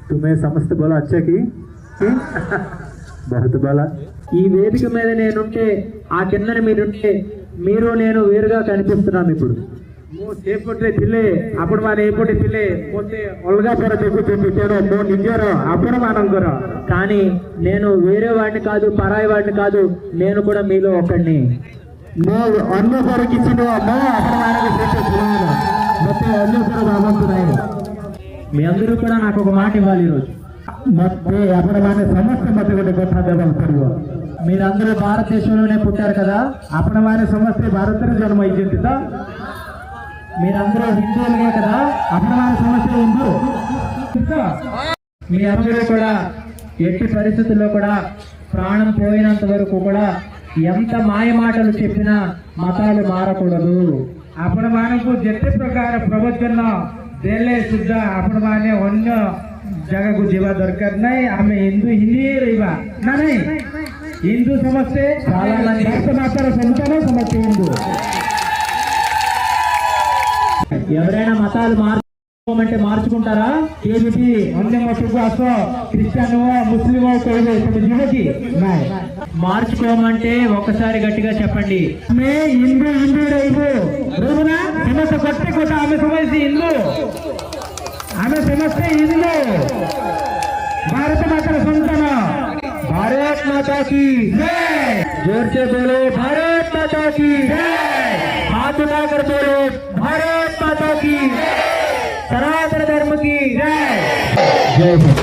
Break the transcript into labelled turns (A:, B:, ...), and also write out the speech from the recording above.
A: तुम्हें समस्त बोला अच्छा की बहुत बोला
B: ఈ వేదిక మీద నేనుంటే ఆ కిందన మీరుంటే మీరు నేను వేరుగా కనిపిస్తున్నాం ఇప్పుడు
A: ମୁଁ ସେପଟେ ଥିଲେ ଆପଣମାନେ ଏପଟେ ଥିଲେ ମୋତେ ଅଲଗା ପର ଦେଖୁଛନ୍ତି ତେଣୁ ମୋ ନିଜର ଆପଣମାନଙ୍କର
B: కానీ నేను వేరే వాడిని కాదు పరాయి వాడిని కాదు నేను కూడా మీలో ఒకడిని
A: ମୁଁ ଅନ୍ୟ ପର କିଛି ନୁହଁ ମୁଁ ଆପଣମାନଙ୍କ ସହିତ ତୁଳନା ମୋତେ ଅନ୍ୟ ପର ଭାବନ୍ତୁ ନାହିଁ
B: మీ అందరూ కూడా నాకు ఒక మాట ఇవ్వాలి ఈరోజు
A: ମୋତେ ଆପଣମାନେ ସମସ୍ତେ ମୋତେ ଗୋଟେ କଥା ଦେବାକୁ ପଡ଼ିବ
B: మీరందరూ భారతదేశంలోనే పుట్టారు కదా
A: ଆପଣମାନେ ସମସ୍ତେ ଭାରତରେ ଜନ୍ମ ହେଇଛନ୍ତି ତ
B: మీరందరూ హిందువులుగా కదా
A: ଆପଣମାନେ ସମସ୍ତେ ହିନ୍ଦୁ
B: మీ అందరూ కూడా ఎట్టి పరిస్థితుల్లో కూడా ప్రాణం పోయినంత వరకు కూడా ఎంత మాయ మాటలు చెప్పినా మతాలు మారకూడదు
A: ଆପଣମାନଙ୍କୁ ଯେତେ ପ୍ରକାର ପ୍ରବଚନ ଦେଲେ ସୁଦ୍ଧା ଆପଣମାନେ ଅନ୍ୟ ଜାଗାକୁ ଯିବା ଦରକାର ନାହିଁ ଆମେ ହିନ୍ଦୁ ହିନ୍ଦୀ ରହିବା ନା ନାହିଁ ହିନ୍ଦୁ ସମସ୍ତେ
B: చాలా మంది
A: ମାତାର ସନ୍ତାନ ସମସ୍ତେ ହିନ୍ଦୁ
B: ఎవరైనా మతాలు మార్చుకోమంటే మార్చుకుంటారా
A: କେମିତି ଅନ୍ୟ ମତକୁ ଆସ ଖ୍ରୀଷ୍ଟିଆନ ହୁଅ ମୁସଲିମ ହୁଅ କହିବେ ତମେ ଯିବ କି ନାଇଁ
B: మార్చుకోమంటే ఒక్కసారి గట్టిగా చెప్పండి
A: ଆମେ ହିନ୍ଦୁ ହିନ୍ଦୁ ରହିବୁ ରହିବୁ ନା ସମସ୍ତେ ଗୋଟେ କଥା ଆମେ ସମସ୍ତେ ହିନ୍ଦୁ ଆମେ ସମସ୍ତେ ହିନ୍ଦୁ ଭାରତ ମାତାର ସନ୍ତାନ भारत माता की जय
B: जोर से बोलो भारत माता की
A: हाथ उठाकर बोलो भारत माता की
B: सनातन धर्म की
A: जय जय